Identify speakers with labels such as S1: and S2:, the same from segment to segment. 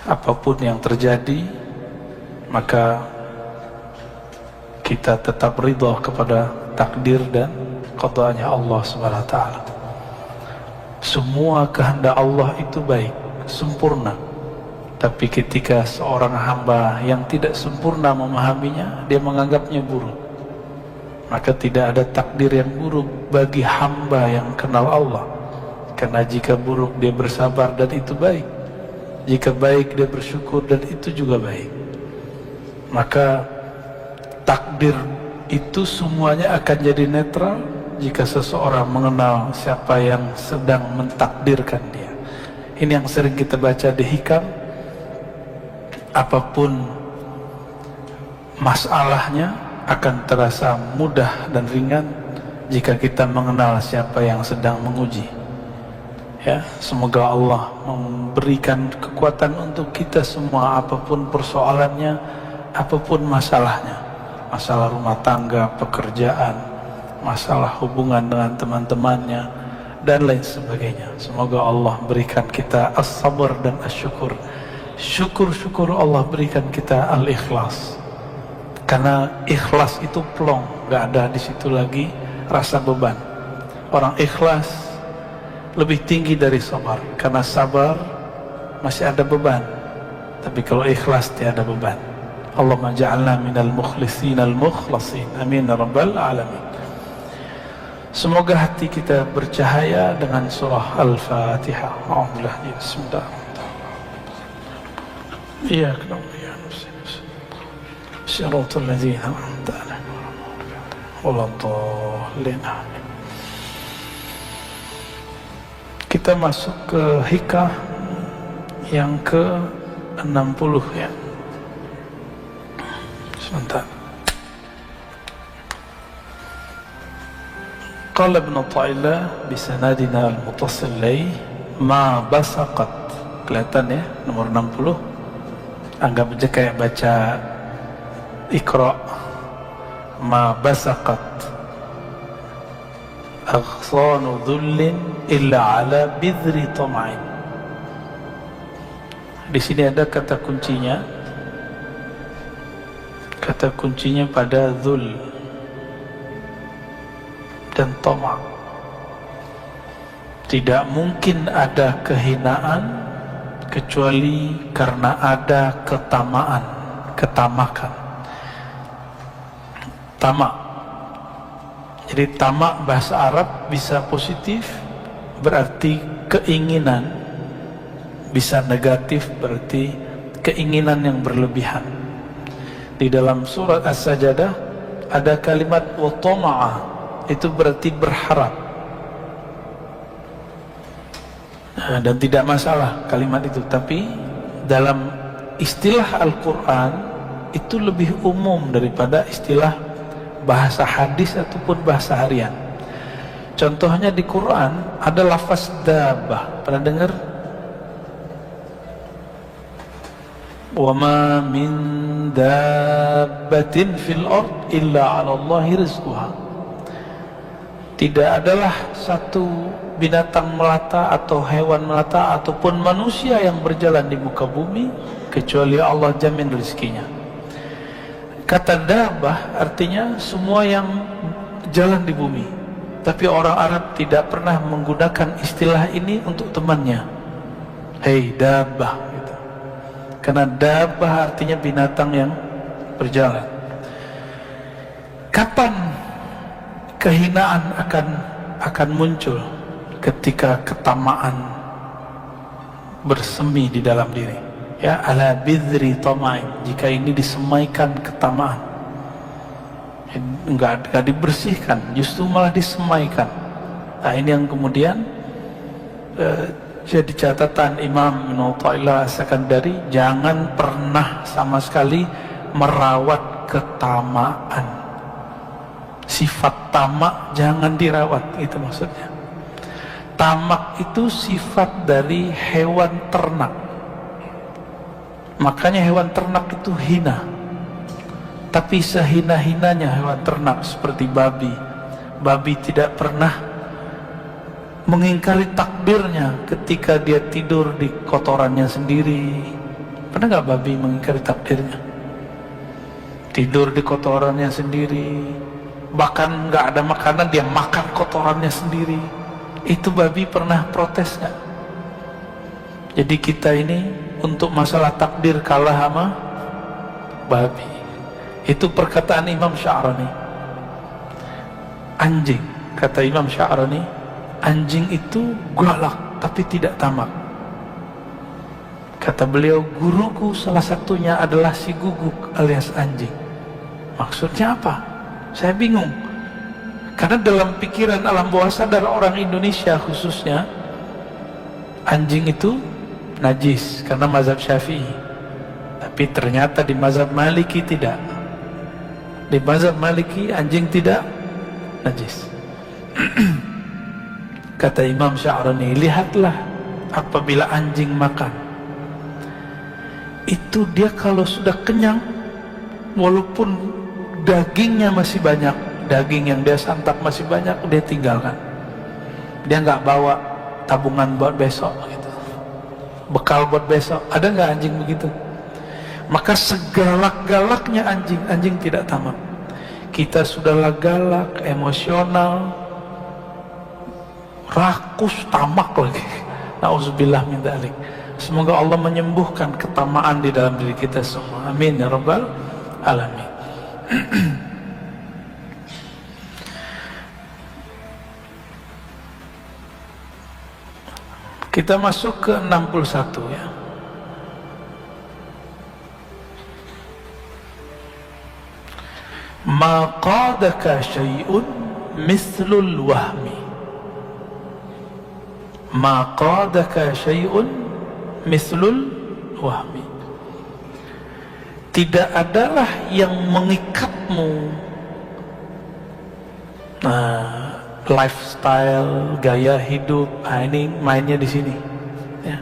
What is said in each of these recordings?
S1: apapun yang terjadi, maka kita tetap ridha kepada takdir dan qadanya Allah Subhanahu wa taala. Semua kehendak Allah itu baik, sempurna. Tapi ketika seorang hamba yang tidak sempurna memahaminya, dia menganggapnya buruk. Maka tidak ada takdir yang buruk bagi hamba yang kenal Allah. Karena jika buruk dia bersabar dan itu baik. Jika baik dia bersyukur dan itu juga baik. Maka takdir itu semuanya akan jadi netral jika seseorang mengenal siapa yang sedang mentakdirkan dia. Ini yang sering kita baca di hikam. Apapun masalahnya akan terasa mudah dan ringan jika kita mengenal siapa yang sedang menguji. Ya, semoga Allah memberikan kekuatan untuk kita semua, apapun persoalannya, apapun masalahnya, masalah rumah tangga, pekerjaan, masalah hubungan dengan teman-temannya, dan lain sebagainya. Semoga Allah berikan kita as-sabar dan as-syukur. Syukur-syukur Allah berikan kita al-ikhlas. Karena ikhlas itu plong, gak ada di situ lagi rasa beban. Orang ikhlas lebih tinggi dari sabar, karena sabar masih ada beban, tapi kalau ikhlas tiada beban. Allahumma ja'alna minal mukhlisin al-mukhlasin, amin ya rabbal alamin. Semoga hati kita bercahaya dengan surah Al-Fatihah. Alhamdulillah. Bismillah. Iya, kenapa? Syaratul ladzina an'amta 'alaihim waladhdallin. Kita masuk ke hikah yang ke-60 ya. Sebentar. Qala Ibn Athaillah bisanadina al-muttasil ilayhi ma basaqat. Kelihatan ya, nomor 60. Anggap aja kayak baca Iqra. Ma basaqat aghsanu dhullin illa ala bidri tama'in. Di sini ada kata kuncinya. Kata kuncinya pada dhul dan tama'. Tidak mungkin ada kehinaan kecuali karena ada ketamaan, ketamakan. Tamak. Jadi tamak bahasa Arab bisa positif, berarti keinginan, bisa negatif, berarti keinginan yang berlebihan. Di dalam surat As-Sajdah ada kalimat wa tama'a, itu berarti berharap. Nah, dan tidak masalah kalimat itu, tapi dalam istilah Al-Quran itu lebih umum daripada istilah bahasa hadis ataupun bahasa harian. Contohnya di Quran ada lafaz dabbah. Pernah dengar? Wa ma min dabbatin fil ard illa 'ala Allahi rizquha. Tidak adalah satu binatang melata atau hewan melata ataupun manusia yang berjalan di muka bumi kecuali Allah jamin rezekinya. Kata dabah artinya semua yang jalan di bumi. Tapi orang Arab tidak pernah menggunakan istilah ini untuk temannya. Hei dabah gitu. Karena dabah artinya binatang yang berjalan. Kapan kehinaan akan muncul? Ketika ketamaan bersemi di dalam diri. Ya, ala bidri tama'in, jika ini disemaikan ketamaan, enggak dibersihkan, justru malah disemaikan. Nah, ini yang kemudian jadi catatan Imam Ibn Athaillah As-Sakandari, jangan pernah sama sekali merawat ketamaan. Sifat tamak jangan dirawat, itu maksudnya. Tamak itu sifat dari hewan ternak. Makanya hewan ternak itu hina. Tapi sehina-hinanya hewan ternak seperti babi, babi tidak pernah mengingkari takdirnya ketika dia tidur di kotorannya sendiri, Pernah nggak babi mengingkari takdirnya? Tidur di kotorannya sendiri, bahkan nggak ada makanan dia makan kotorannya sendiri. Itu babi pernah protes nggak? Jadi kita ini untuk masalah takdir kalah sama babi. Itu perkataan Imam Sya'rani. Anjing, kata Imam Sya'rani, anjing itu galak tapi tidak tamak. Kata beliau, guruku salah satunya adalah si guguk alias anjing. Maksudnya apa? Saya bingung. Karena dalam pikiran alam bawah sadar orang Indonesia khususnya, anjing itu najis karena mazhab Syafi'i. Tapi ternyata di mazhab Maliki tidak. Di mazhab Maliki anjing tidak najis. Kata Imam Sya'rani, lihatlah apabila anjing makan, itu dia kalau sudah kenyang, walaupun dagingnya masih banyak, daging yang dia santap masih banyak, dia tinggalkan. Dia nggak bawa tabungan buat besok gitu, bekal buat besok. Ada nggak anjing begitu? Maka segalak-galaknya anjing, anjing tidak tamak. Kita sudahlah galak, emosional, rakus, tamak lagi. Nauzubillah min dzalik. Semoga Allah menyembuhkan ketamaan di dalam diri kita semua. Amin ya rabbal alamin. Kita masuk ke 61 ya. Ma qadaka syai'un mithlul wahmi. Ma qadaka syai'un mithlul wahmi. Tidak adalah yang mengikatmu, lifestyle, gaya hidup. Ini mainnya di sini ya.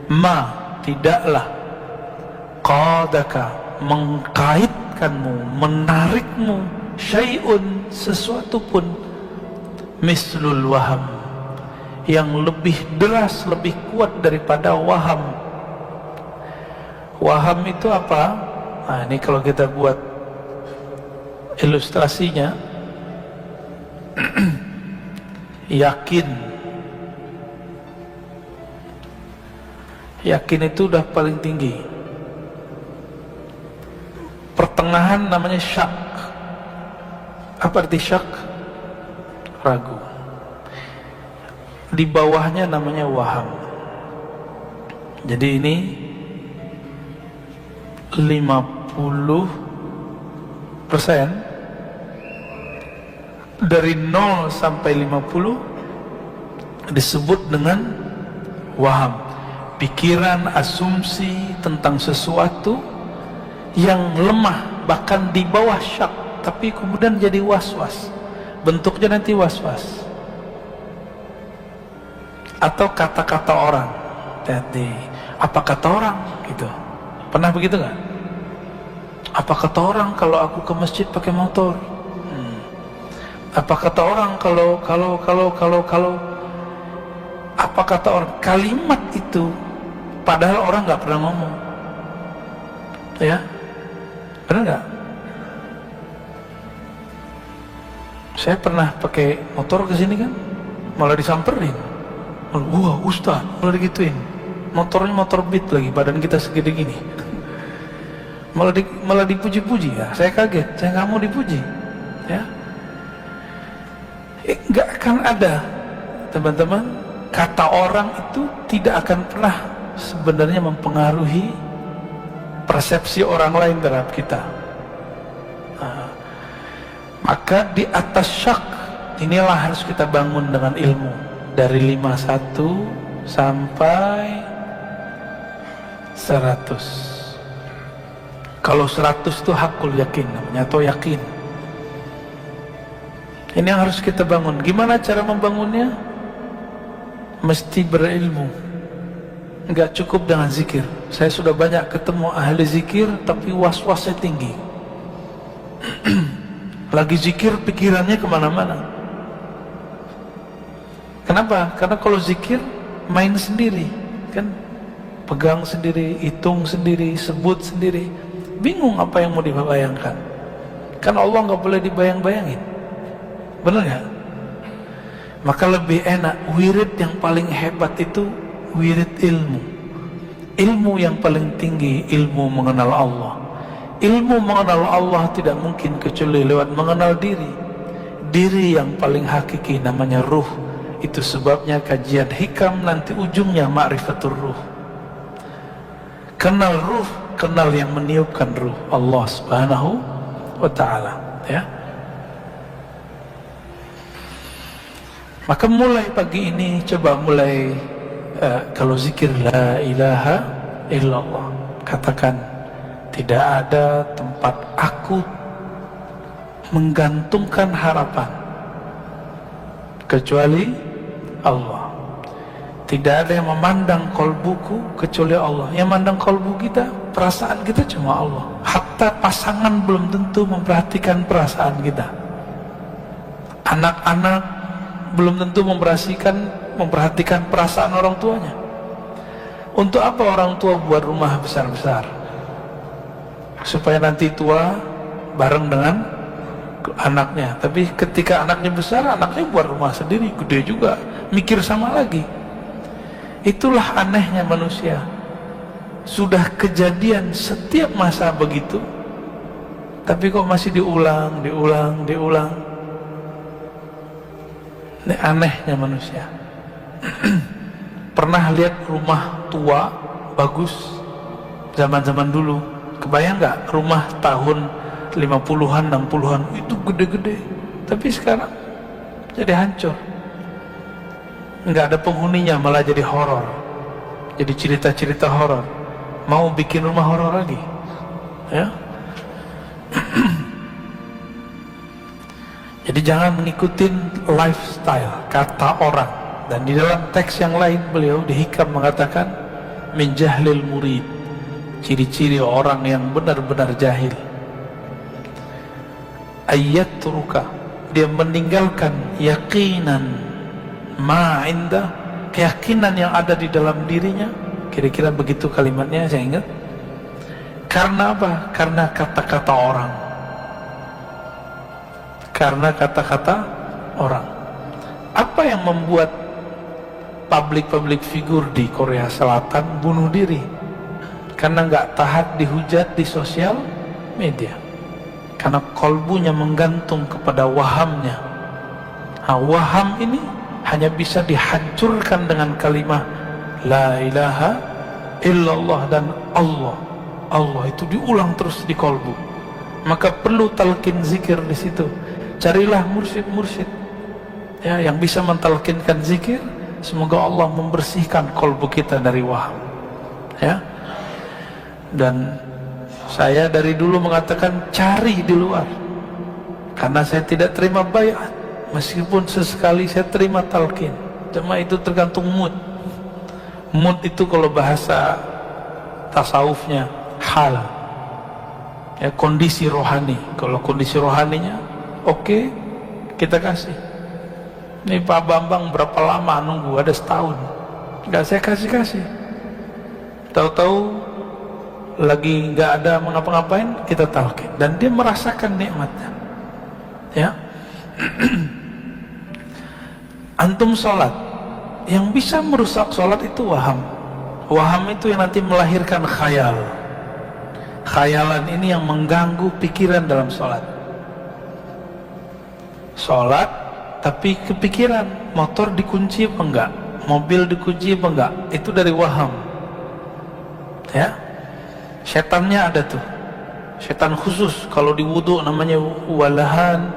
S1: Ma, tidaklah, qadaka, mengkaitkanmu, menarikmu, syai'un, sesuatu pun, mislul waham, yang lebih deras, lebih kuat daripada waham. Waham itu apa? Nah, ini kalau kita buat ilustrasinya, yakin. Yakin itu udah paling tinggi. Pertengahan namanya syak. Apa arti syak? Ragu. Di bawahnya namanya waham. Jadi ini 50% dari 0 sampai 50 disebut dengan waham. Pikiran, asumsi tentang sesuatu yang lemah, bahkan di bawah syak, tapi kemudian jadi was-was. Bentuknya nanti was-was. Atau kata-kata orang. Jadi, apa kata orang gitu. Pernah begitu nggak? Apa kata orang kalau aku ke masjid pakai motor? Apa kata orang kalau apa kata orang? Kalimat itu padahal orang nggak pernah ngomong. Ya, benar nggak? Saya pernah pakai motor ke sini kan, malah disamperin. Wah, Ustaz, malah digituin. Motornya motor Beat lagi, badan kita segede gini. Malah dipuji-puji ya. Saya kaget, saya nggak mau dipuji. Ya, nggak akan ada, teman-teman. Kata orang itu tidak akan pernah sebenarnya mempengaruhi persepsi orang lain terhadap kita. Maka di atas syak inilah harus kita bangun dengan ilmu. Dari 51 sampai 100. Kalau 100 itu hakul yakin namanya, atau yakin. Ini yang harus kita bangun. Gimana cara membangunnya? Mesti berilmu. Enggak cukup dengan zikir. Saya sudah banyak ketemu ahli zikir tapi was-wasnya tinggi. Lagi zikir pikirannya kemana-mana. Kenapa? Karena kalau zikir main sendiri kan, pegang sendiri, hitung sendiri, sebut sendiri. Bingung apa yang mau dibayangkan. Kan Allah nggak boleh dibayang-bayangin. Benar nggak? Maka lebih enak, wirid yang paling hebat itu wirid ilmu. Ilmu yang paling tinggi, ilmu mengenal Allah. Ilmu mengenal Allah tidak mungkin kecuali lewat mengenal diri. Diri yang paling hakiki namanya ruh. Itu sebabnya kajian hikam nanti ujungnya ma'rifatul ruh. Kenal ruh, kenal yang meniupkan ruh, Allah Subhanahu wa ta'ala, ya. Maka mulai pagi ini coba mulai kalau zikir la ilaha illallah, katakan tidak ada tempat aku menggantungkan harapan kecuali Allah. Tidak ada yang memandang kolbuku kecuali Allah. Yang memandang kolbu kita, perasaan kita cuma Allah. Hatta pasangan belum tentu memperhatikan perasaan kita. Anak-anak belum tentu memperhatikan perasaan orang tuanya. Untuk apa orang tua buat rumah besar-besar? Supaya nanti tua bareng dengan anaknya. Tapi ketika anaknya besar, anaknya buat rumah sendiri, gede juga, mikir sama lagi. Itulah anehnya manusia. Sudah kejadian setiap masa begitu, tapi kok masih diulang. Ini anehnya manusia. Pernah lihat rumah tua bagus zaman-zaman dulu? Kebayang nggak rumah tahun 50-an, 60-an itu gede-gede, tapi sekarang jadi hancur, nggak ada penghuninya, malah jadi horor, jadi cerita-cerita horor. Mau bikin rumah horor lagi, ya. Jadi jangan mengikuti lifestyle kata orang. Dan di dalam teks yang lain beliau di hikam mengatakan min jahlil murid, ciri-ciri orang yang benar-benar jahil, ayyatruka, dia meninggalkan yakinan ma inda, keyakinan yang ada di dalam dirinya. Kira-kira begitu kalimatnya, saya ingat. Karena apa? Karena kata-kata orang. Karena kata-kata orang. Apa yang membuat public figure di Korea Selatan bunuh diri? Karena nggak tahan dihujat di sosial media. Karena kolbunya menggantung kepada wahamnya. Nah, waham ini hanya bisa dihancurkan dengan kalimat la ilaha illallah dan Allah. Allah itu diulang terus di kolbu. Maka perlu talqin zikir di situ. Carilah mursyid-mursyid, ya, yang bisa mentalkinkan zikir. Semoga Allah membersihkan kolbu kita dari waham, ya. Dan saya dari dulu mengatakan cari di luar, karena saya tidak terima bayat, meskipun sesekali saya terima talqin. Cuma itu tergantung mood. Mood itu kalau bahasa tasawufnya hal, ya, kondisi rohani. Kalau kondisi rohaninya oke, kita kasih. Ini Pak Bambang berapa lama nunggu? Ada setahun, nggak saya kasih. Tahu-tahu lagi nggak ada mengapa-ngapain, kita talqin, dan dia merasakan nikmatnya, ya. Antum sholat, yang bisa merusak sholat itu waham. Waham itu yang nanti melahirkan khayal. Khayalan ini yang mengganggu pikiran dalam sholat. Sholat tapi kepikiran, motor dikunci apa enggak, mobil dikunci apa enggak, itu dari waham, ya. Setannya ada tuh, setan khusus. Kalau di wudu namanya walahan,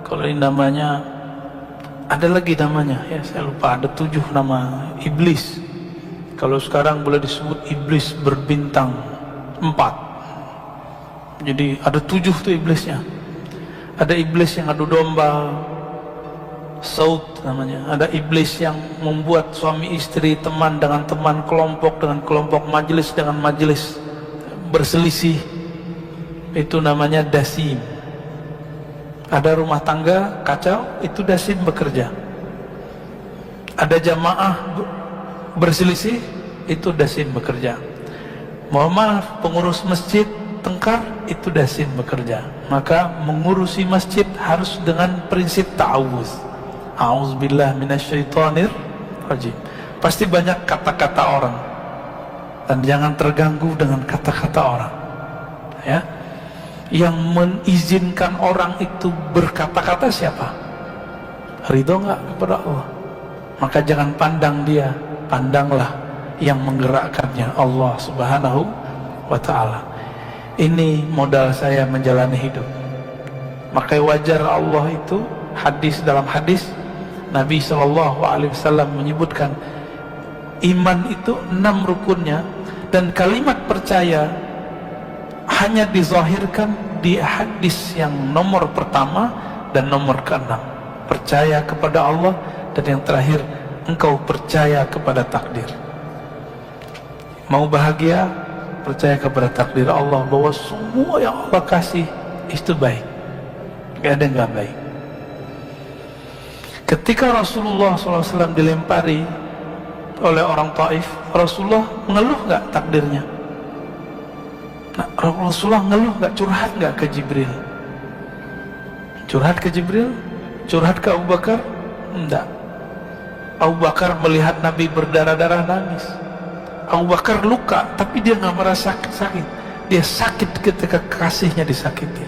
S1: kalau ini namanya ada lagi namanya, ya saya lupa, ada 7 nama iblis. Kalau sekarang boleh disebut iblis berbintang 4. Jadi ada 7 tuh iblisnya. Ada iblis yang adu domba, saut namanya. Ada iblis yang membuat suami istri, teman dengan teman, kelompok dengan kelompok, majelis dengan majelis berselisih. Itu namanya dasim. Ada rumah tangga kacau, itu dasim bekerja. Ada jamaah berselisih, itu Dasin bekerja. Mohon maaf, pengurus masjid tengkar, itu Dasin bekerja. Maka mengurusi masjid harus dengan prinsip ta'awuz. A'udzubillah minasyaitonir rajim. Pasti banyak kata-kata orang, dan jangan terganggu dengan kata-kata orang, ya. Yang mengizinkan orang itu berkata-kata siapa? Ridho nggak kepada Allah? Maka jangan pandang dia, pandanglah yang menggerakkannya, Allah Subhanahu wa ta'ala. Ini modal saya menjalani hidup. Maka wajar Allah itu, dalam hadis Nabi SAW menyebutkan iman itu 6 rukunnya, dan kalimat percaya hanya dizahirkan di hadis yang nomor pertama dan nomor ke-6. Percaya kepada Allah, dan yang terakhir, engkau percaya kepada takdir. Mau bahagia, percaya kepada takdir Allah, bahwa semua yang Allah kasih itu baik, gak ada yang gak baik. Ketika Rasulullah SAW dilempari oleh orang Taif, Rasulullah mengeluh gak takdirnya? Nah, Rasulullah ngeluh gak, curhat gak ke Jibril? Curhat ke Jibril? Curhat ke Abu Bakar? Enggak. Abu Bakar melihat Nabi berdarah-darah nangis. Abu Bakar luka, tapi dia gak merasa sakit. Dia sakit ketika kasihnya disakiti.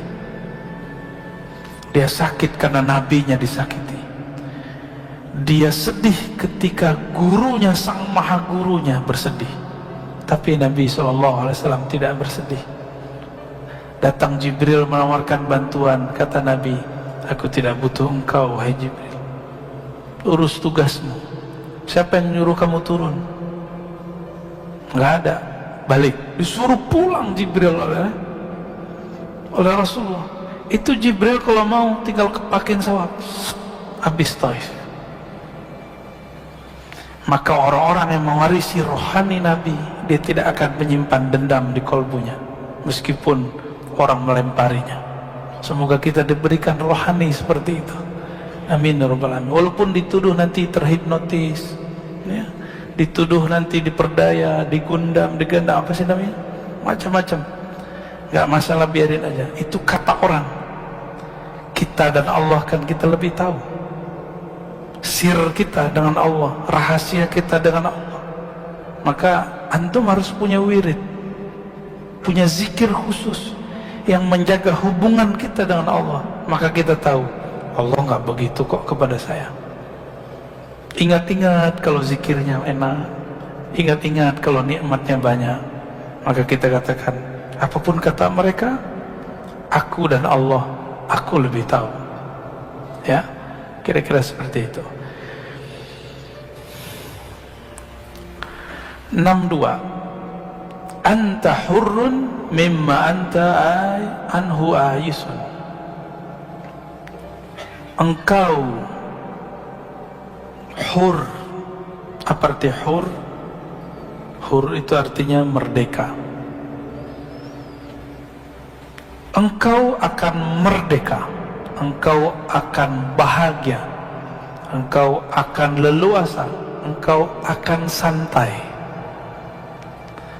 S1: Dia sakit karena nabinya disakiti. Dia sedih ketika gurunya, sang maha gurunya bersedih. Tapi Nabi SAW tidak bersedih. Datang Jibril menawarkan bantuan. Kata Nabi, aku tidak butuh engkau, wahai Jibril. Urus tugasmu. Siapa yang nyuruh kamu turun? Nggak ada. Balik. Disuruh pulang Jibril oleh Rasulullah. Itu Jibril kalau mau tinggal kepakin sawab, habis Taif. Maka orang-orang yang mewarisi rohani Nabi, dia tidak akan menyimpan dendam di kolbunya, meskipun orang melemparinya. Semoga kita diberikan rohani seperti itu. Amin ya rabbal alamin. Walaupun dituduh nanti terhipnotis, ya, dituduh nanti diperdaya, digundam, diganda, apa sih namanya, macam-macam, nggak masalah, biarin aja. Itu kata orang. Kita dan Allah kan kita lebih tahu. Sir kita dengan Allah, rahasia kita dengan Allah. Maka antum harus punya wirid, punya zikir khusus yang menjaga hubungan kita dengan Allah. Maka kita tahu Allah nggak begitu kok kepada saya. Ingat-ingat kalau zikirnya enak, ingat-ingat kalau nikmatnya banyak. Maka kita katakan, apapun kata mereka, aku dan Allah, aku lebih tahu. Ya, kira-kira seperti itu. 62. Anta hurrun mimma anta anhu ayisun. Engkau hur. Apa arti hur? Hur itu artinya merdeka. Engkau akan merdeka, engkau akan bahagia, engkau akan leluasa, engkau akan santai.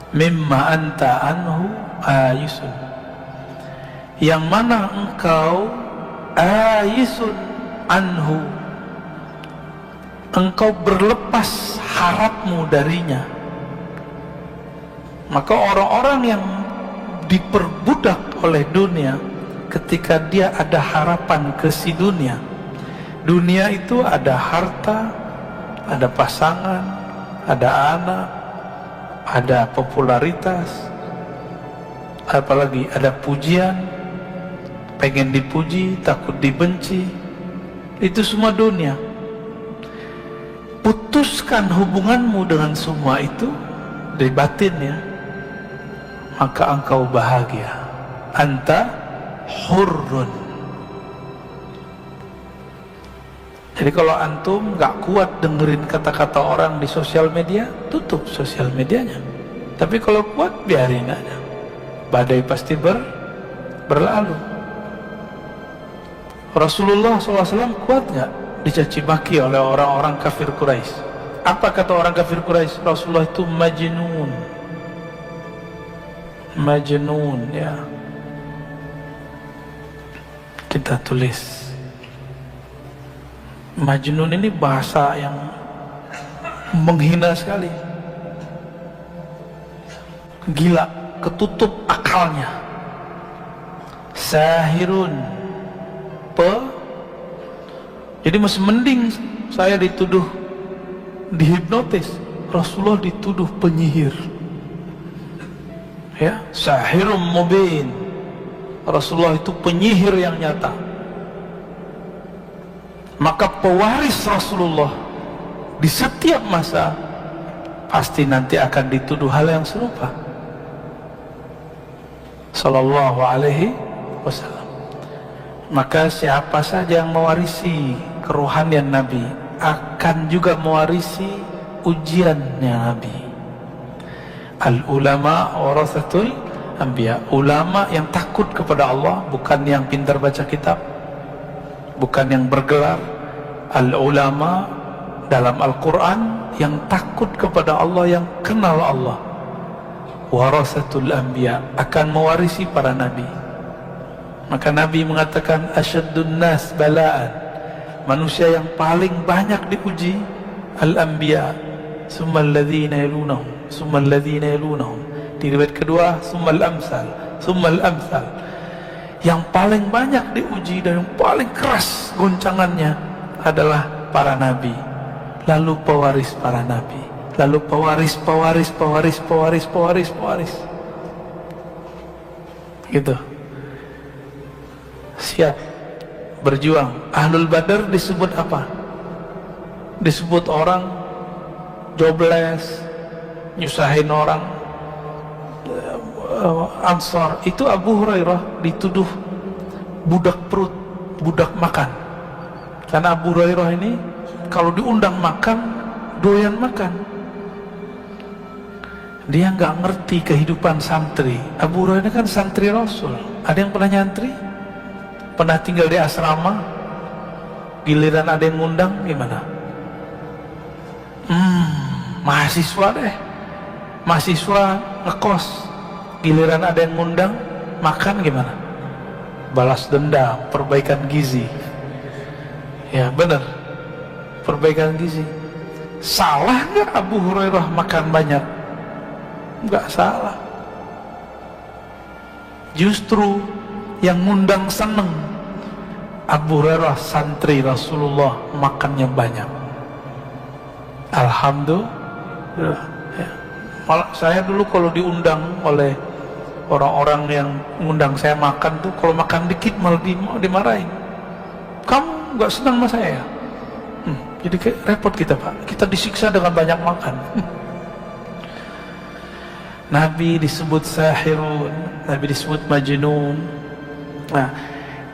S1: Mimma anta anhu ayisun, yang mana engkau ayisun anhu, engkau berlepas harapmu darinya. Maka orang-orang yang diperbudak oleh dunia, ketika dia ada harapan ke si dunia, dunia itu ada harta, ada pasangan, ada anak, ada popularitas, apalagi ada pujian, pengen dipuji, takut dibenci, itu semua dunia. Putuskan hubunganmu dengan semua itu dari batinnya, maka engkau bahagia. Anta hurrun. Jadi kalau antum gak kuat dengerin kata-kata orang di sosial media, tutup sosial medianya. Tapi kalau kuat, biarin aja. Badai pasti berlalu. Rasulullah SAW kuat gak dicaci maki oleh orang-orang kafir Quraisy? Apa kata orang kafir Quraisy? Rasulullah itu majnun. Majnun, ya. Kita tulis. Majnun ini bahasa yang menghina sekali. Gila, ketutup akalnya. Sahirun. Jadi masih mending saya dituduh dihipnotis, Rasulullah dituduh penyihir. Ya, sahirun mubin. Rasulullah itu penyihir yang nyata. Maka pewaris Rasulullah di setiap masa pasti nanti akan dituduh hal yang serupa. Sallallahu alaihi wasallam. Maka siapa saja yang mewarisi kerohanian Nabi akan juga mewarisi ujiannya Nabi. Al-ulama warasatul anbiya. Ulama yang takut kepada Allah, bukan yang pintar baca kitab, bukan yang bergelar. Al-ulama dalam Al-Quran yang takut kepada Allah, yang kenal Allah. Warasatul anbiya, akan mewarisi para nabi. Maka Nabi mengatakan asyaddun nas bala'an, manusia yang paling banyak diuji al-anbiya, summal ladzina yalunahum, summal ladzina yalunahum. Di riwayat kedua summal amsal, summal amsal. Yang paling banyak diuji dan yang paling keras goncangannya adalah para nabi, lalu pewaris para nabi, lalu pewaris gitu. Siap berjuang. Ahlul Badar disebut apa? Disebut orang jobless, nyusahin orang. Ansar itu Abu Hurairah dituduh budak perut, budak makan. Karena Abu Hurairah ini kalau diundang makan, doyan makan. Dia nggak ngerti kehidupan santri. Abu Hurairah ini kan santri Rasul. Ada yang pernah nyantri? Pernah tinggal di asrama? Giliran ada yang ngundang gimana? Mahasiswa deh, mahasiswa ngekos. Giliran ada yang ngundang makan gimana? Balas dendam, perbaikan gizi. Ya benar, perbaikan gizi. Salah nggak Abu Hurairah makan banyak? Nggak salah. Justru yang ngundang seneng. Abu Hurairah santri Rasulullah makannya banyak. Alhamdulillah. Ya. Malah saya dulu kalau diundang oleh orang-orang yang ngundang saya makan tuh, kalau makan dikit malah dimarahin. Kamu nggak senang sama saya ya? Jadi repot kita Pak. Kita disiksa dengan banyak makan. Nabi disebut sahirun, Nabi disebut majnun. Nah,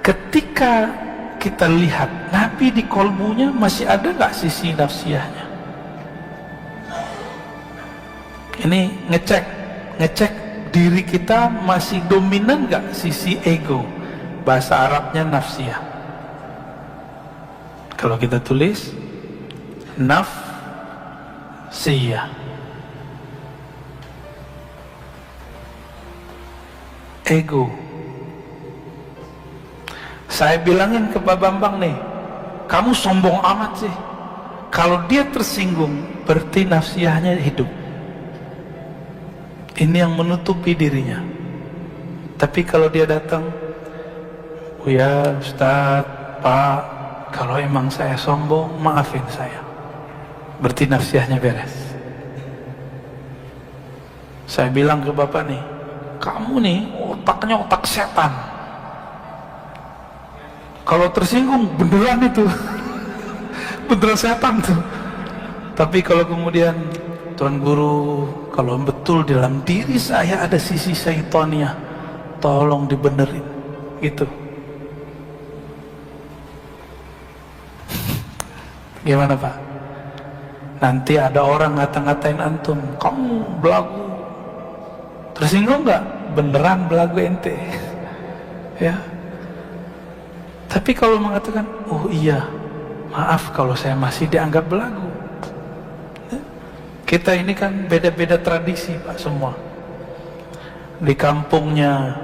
S1: ketika kita lihat Nabi di kolbunya masih ada nggak sisi nafsiyahnya? Ini ngecek diri kita masih dominan nggak sisi ego? Bahasa Arabnya nafsiyah. Kalau kita tulis nafsiyah, ego. Saya bilangin ke Pak Bambang nih, kamu sombong amat sih. Kalau dia tersinggung, berarti nafsiyahnya hidup. Ini yang menutupi dirinya. Tapi kalau dia datang, oh ya Ustaz, Pak, kalau emang saya sombong, maafin saya. Berarti nafsiyahnya beres. Saya bilang ke Bapak nih, kamu nih otaknya otak setan. Kalau tersinggung beneran itu beneran setan tuh. Tapi kalau kemudian Tuan Guru, kalau betul dalam diri saya ada sisi syaitania, tolong dibenerin gitu. Gimana Pak? Nanti ada orang ngata-ngatain antum, kamu belagu. Tersinggung nggak? Beneran belagu ente. Ya. Tapi kalau mengatakan, oh iya, maaf kalau saya masih dianggap belagu, Kita ini kan beda-beda tradisi Pak semua. Di kampungnya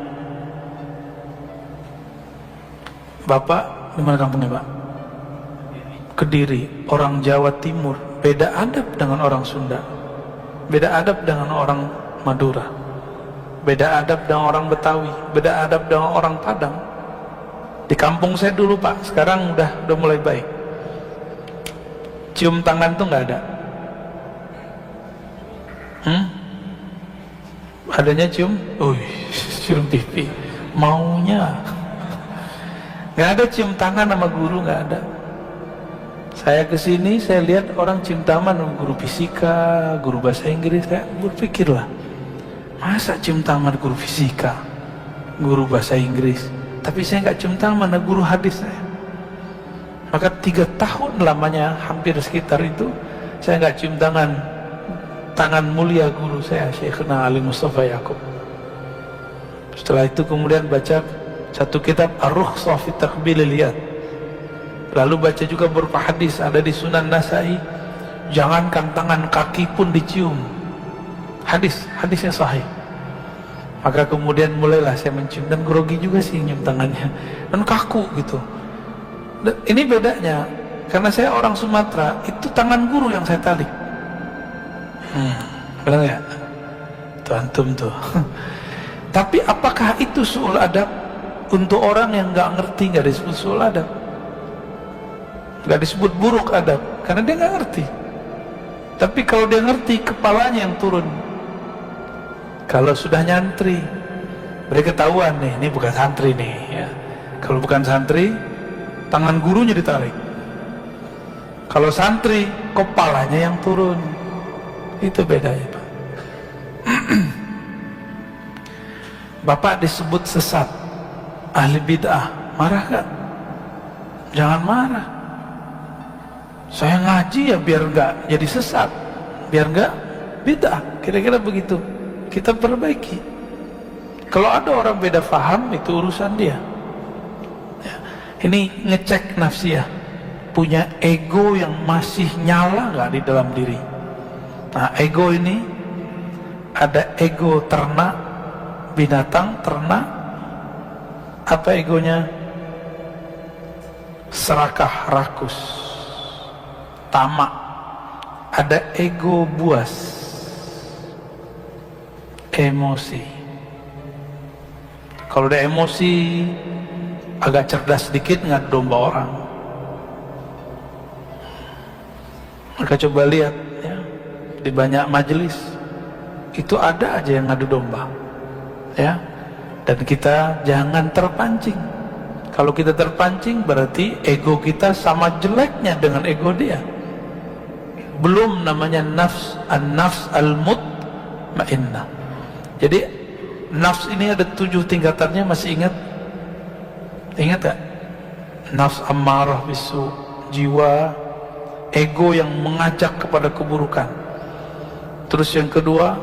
S1: Bapak, di mana kampungnya Pak? Kediri, orang Jawa Timur beda adab dengan orang Sunda, beda adab dengan orang Madura, beda adab dengan orang Betawi, beda adab dengan orang Padang. Di kampung saya dulu Pak, sekarang udah mulai baik. Cium tangan tuh nggak ada. Adanya cium, cium pipi, maunya. Nggak ada cium tangan sama guru, nggak ada. Saya kesini, saya lihat orang cium tangan sama guru fisika, guru bahasa Inggris. Saya berpikirlah, masa cium tangan guru fisika, guru bahasa Inggris, tapi saya nggak cium tangan mana guru hadis saya. Maka 3 tahun lamanya, hampir sekitar itu, saya nggak cium tangan mulia guru saya, Syekhna Ali Mustafa Yaakob. Setelah itu kemudian baca satu kitab Ar-Rukhsah fi Taqbilil Yad. Lalu baca juga beberapa hadis ada di Sunan Nasai, jangankan tangan, kaki pun dicium. Hadisnya sahih. Maka kemudian mulailah saya mencium, dan grogi juga sih nyium tangannya, dan kaku gitu. Dan ini bedanya, karena saya orang Sumatera, itu tangan guru yang saya tali. Benar ya? Tuh antum tuh. Tapi apakah itu su'ul adab? Untuk orang yang nggak ngerti nggak disebut su'ul adab, nggak disebut buruk adab, karena dia nggak ngerti. Tapi kalau dia ngerti, kepalanya yang turun. Kalau sudah nyantri, mereka ketahuan nih, ini bukan santri nih ya. Kalau bukan santri, tangan gurunya ditarik. Kalau santri, kepalanya yang turun. Itu bedanya Pak. Bapak disebut sesat, ahli bid'ah, marah gak? Jangan marah. Saya ngaji ya biar gak jadi sesat, biar gak bid'ah, kira-kira begitu. Kita perbaiki. Kalau ada orang beda faham, itu urusan dia ya. Ini ngecek nafsiyah, punya ego yang masih nyala gak di dalam diri. Nah, ego ini ada ego ternak, binatang ternak. Apa egonya? Serakah, rakus, tamak. Ada ego buas, emosi. Kalau ada emosi, agak cerdas sedikit, ngadu domba orang. Maka coba lihat ya, di banyak majelis itu ada aja yang ngadu domba ya. Dan kita jangan terpancing. Kalau kita terpancing, berarti ego kita sama jeleknya dengan ego dia. Belum namanya nafs, an-nafs al-mutmainnah. Jadi nafs ini ada 7 tingkatannya, masih ingat? Ingat gak? Nafs ammarah bisu, jiwa ego yang mengajak kepada keburukan. Terus yang kedua,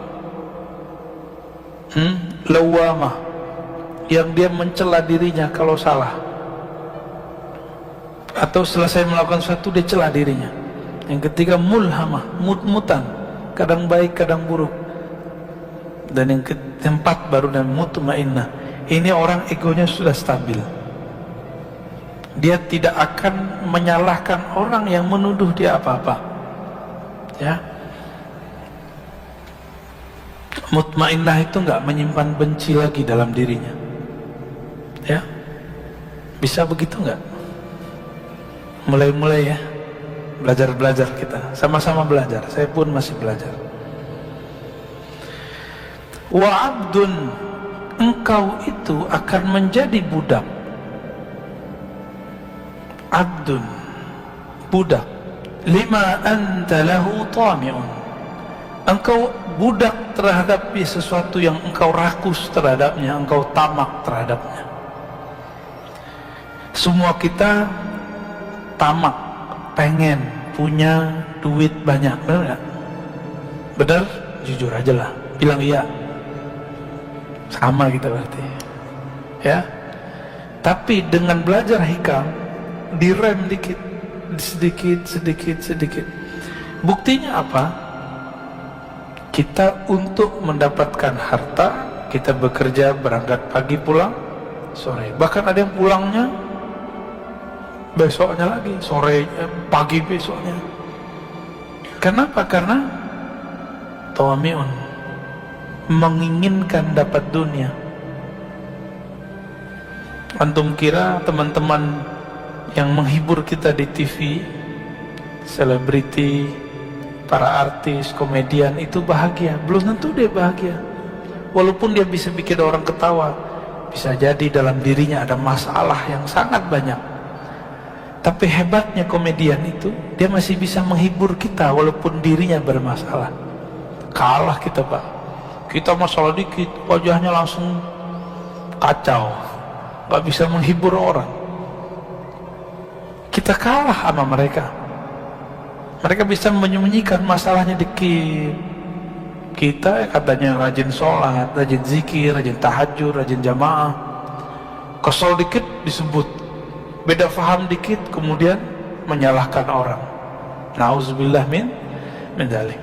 S1: lawamah, yang dia mencela dirinya kalau salah, atau selesai melakukan sesuatu dia cela dirinya. Yang ketiga mulhamah, mut-mutan, kadang baik kadang buruk. Dan yang keempat baru dan mutmainnah, ini orang egonya sudah stabil, dia tidak akan menyalahkan orang yang menuduh dia apa-apa ya. Mutmainnah itu nggak menyimpan benci lagi dalam dirinya ya. Bisa begitu nggak? Mulai-mulai ya, belajar kita, sama-sama belajar. Saya pun masih belajar. Wa abdun, engkau itu akan menjadi budak. Abdun, budak. Lima anta lahu tami'un, engkau budak terhadap sesuatu yang engkau rakus terhadapnya, engkau tamak terhadapnya. Semua kita tamak, pengen punya duit banyak, benar nggak? Benar? Jujur aja lah, bilang iya. Sama kita berarti ya. Tapi dengan belajar hikam, direm dikit, sedikit. Buktinya apa? Kita untuk mendapatkan harta, kita bekerja, berangkat pagi, pulang sore. Bahkan ada yang pulangnya besoknya lagi, sore, pagi besoknya. Kenapa? Karena tawami'un, menginginkan dapat dunia. Antum kira teman-teman yang menghibur kita di TV, selebriti, para artis, komedian itu bahagia? Belum tentu dia bahagia. Walaupun dia bisa bikin orang ketawa, bisa jadi dalam dirinya ada masalah yang sangat banyak. Tapi hebatnya komedian itu, dia masih bisa menghibur kita walaupun dirinya bermasalah. Kalah kita, Pak. Kita masalah dikit, wajahnya langsung kacau, gak bisa menghibur orang. Kita kalah sama mereka. Mereka bisa menyembunyikan masalahnya dikit. Kita katanya rajin sholat, rajin zikir, rajin tahajud, rajin jamaah. Kesel dikit disebut, beda faham dikit kemudian menyalahkan orang. Nauzubillah min dzalik.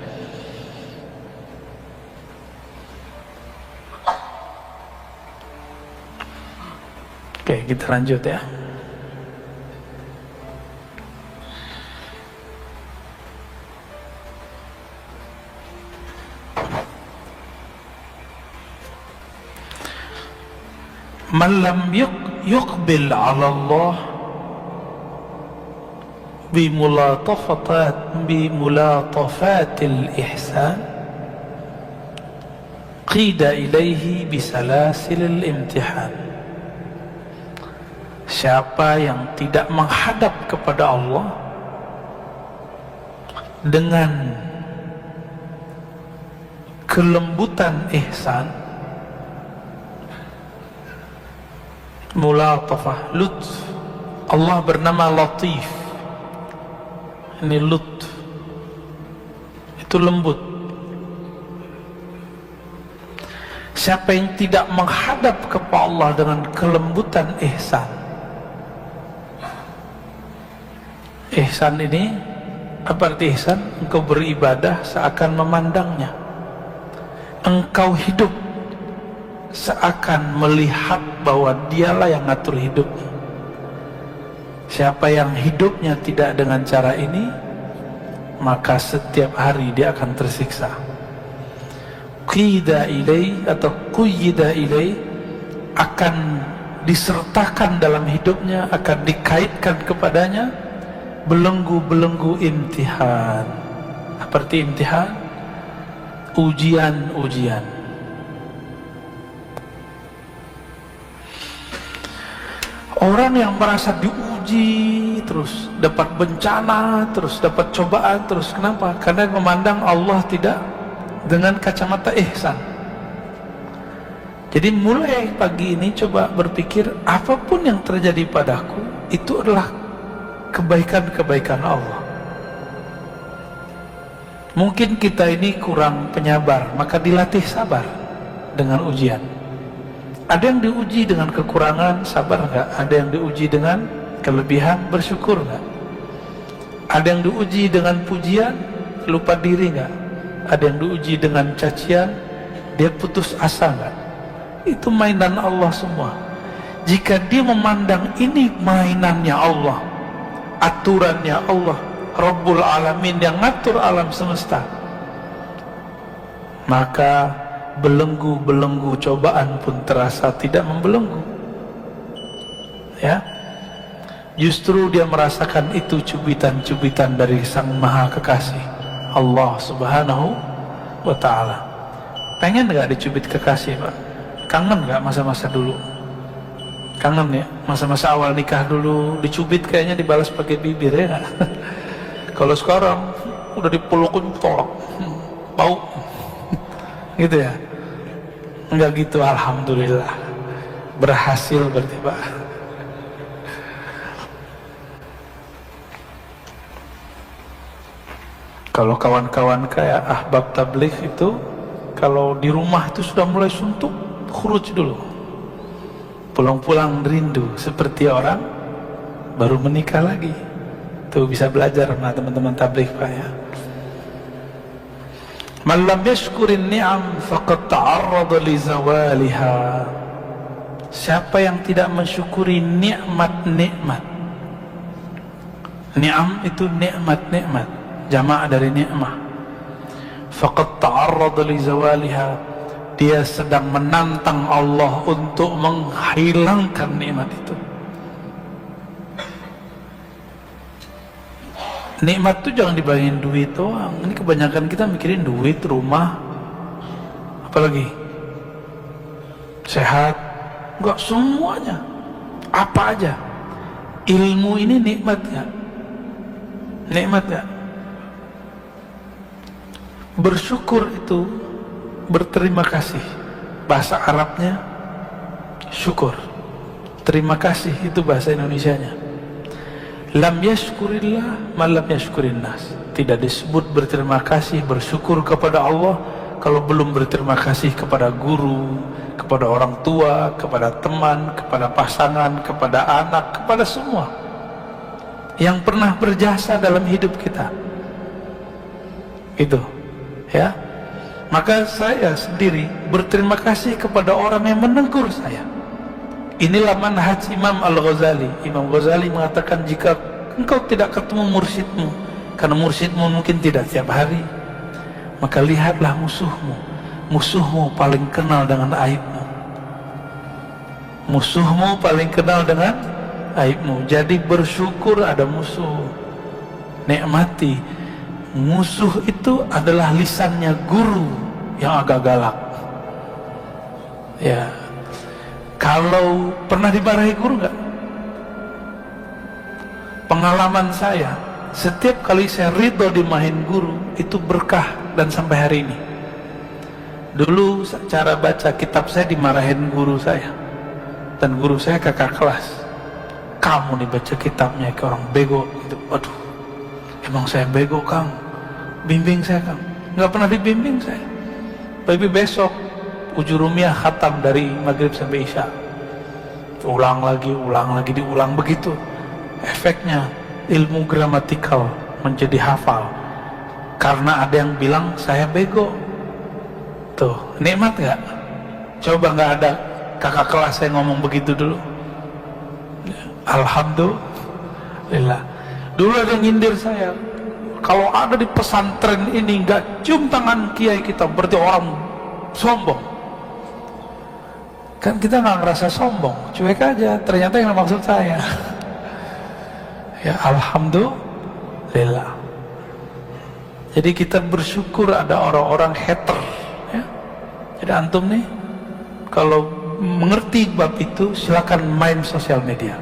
S1: Oke, kita lanjut ya. Man lam yuqbil ala Allah bimulatafatil ihsan qida ilaihi bisalasilil imtihan. Siapa yang tidak menghadap kepada Allah dengan kelembutan ihsan, mulatafah, lutf. Allah bernama Latif. Ini lutf, itu lembut. Siapa yang tidak menghadap kepada Allah dengan kelembutan ihsan. Ihsan ini apa arti ihsan? Engkau beribadah seakan memandangnya. Engkau hidup seakan melihat bahwa dialah yang ngatur hidupnya. Siapa yang hidupnya tidak dengan cara ini, maka setiap hari dia akan tersiksa. Qida ilai atau quyida ilai, akan disertakan dalam hidupnya, akan dikaitkan kepadanya belenggu-belenggu imtihan. Apa arti imtihan? Ujian-ujian. Orang yang merasa diuji terus, dapat bencana terus, dapat cobaan terus. Kenapa? Karena memandang Allah tidak dengan kacamata ihsan. Jadi mulai pagi ini coba berpikir, apapun yang terjadi padaku itu adalah kebaikan-kebaikan Allah. Mungkin kita ini kurang penyabar, maka dilatih sabar dengan ujian. Ada yang diuji dengan kekurangan, sabar enggak? Ada yang diuji dengan kelebihan, bersyukur enggak? Ada yang diuji dengan pujian, lupa diri enggak? Ada yang diuji dengan cacian, dia putus asa enggak? Itu mainan Allah semua. Jika dia memandang ini mainannya Allah, aturannya Allah, Rabbul Alamin yang ngatur alam semesta, maka belenggu-belenggu cobaan pun terasa tidak membelenggu. Ya, justru dia merasakan itu cubitan-cubitan dari Sang Maha Kekasih, Allah Subhanahu wa Ta'ala. Pengen nggak dicubit kekasih, Pak? Kangen nggak masa-masa dulu? Kangen ya, masa-masa awal nikah dulu dicubit, kayaknya dibalas pakai bibir ya. Kalau sekarang udah dipelukin tolak, bau. Gitu ya? Enggak gitu, alhamdulillah. Berhasil berarti, Pak. Kalau kawan-kawan kayak ahbab tabligh itu, kalau di rumah itu sudah mulai suntuk, khuruj dulu. Pulang-pulang rindu seperti orang baru menikah lagi. Tuh bisa belajar sama teman-teman tabligh, Pak ya. Man lam yashkurin ni'am faqad ta'arrada li zawaliha. Siapa yang tidak mensyukuri nikmat-nikmat. Ni'am itu nikmat-nikmat, jamaah dari ni'mah. Faqad ta'arrada li zawaliha. Dia sedang menantang Allah untuk menghilangkan nikmat itu. Nikmat itu jangan dibayangin duit doang. Ini kebanyakan kita mikirin duit, rumah, apalagi sehat. Enggak, semuanya. Apa aja. Ilmu ini nikmat ya. Nikmat ya. Bersyukur itu berterima kasih. Bahasa Arabnya syukur. Terima kasih itu bahasa Indonesianya. Lam yashkurillah ma lam yashkurin nas. Tidak disebut berterima kasih, bersyukur kepada Allah kalau belum berterima kasih kepada guru, kepada orang tua, kepada teman, kepada pasangan, kepada anak, kepada semua yang pernah berjasa dalam hidup kita. Itu ya. Maka saya sendiri berterima kasih kepada orang yang menegur saya. Inilah manhaj Imam Al-Ghazali. Imam Ghazali mengatakan, jika engkau tidak ketemu mursyidmu, karena mursyidmu mungkin tidak tiap hari, maka lihatlah musuhmu. Musuhmu paling kenal dengan aibmu. Musuhmu paling kenal dengan aibmu. Jadi bersyukur ada musuh. Nikmati. Musuh itu adalah lisannya guru yang agak galak. Ya. Kalau pernah dimarahi guru enggak? Pengalaman saya, setiap kali saya ridho dimarahin guru, itu berkah dan sampai hari ini. Dulu cara baca kitab saya dimarahin guru saya. Dan guru saya kakak kelas. Kamu dibaca kitabnya ke orang bego gitu. Aduh, emang saya bego Kang? Bimbing saya Kang. Nggak pernah dibimbing saya. Tapi besok Ujurumiyah khatam dari maghrib sampai isya. Ulang lagi, diulang begitu. Efeknya ilmu gramatikal menjadi hafal. Karena ada yang bilang saya bego. Tuh, nikmat nggak? Coba nggak ada kakak kelas saya ngomong begitu dulu. Alhamdulillah. Dulu ada yang nyindir saya, kalau ada di pesantren ini nggak cium tangan kiai kita berarti orang sombong. Kan kita nggak ngerasa sombong, cuek aja. Ternyata yang maksud saya. Ya alhamdulillah. Jadi kita bersyukur ada orang-orang hater. Ya. Jadi antum nih, kalau mengerti bab itu, silakan main sosial media.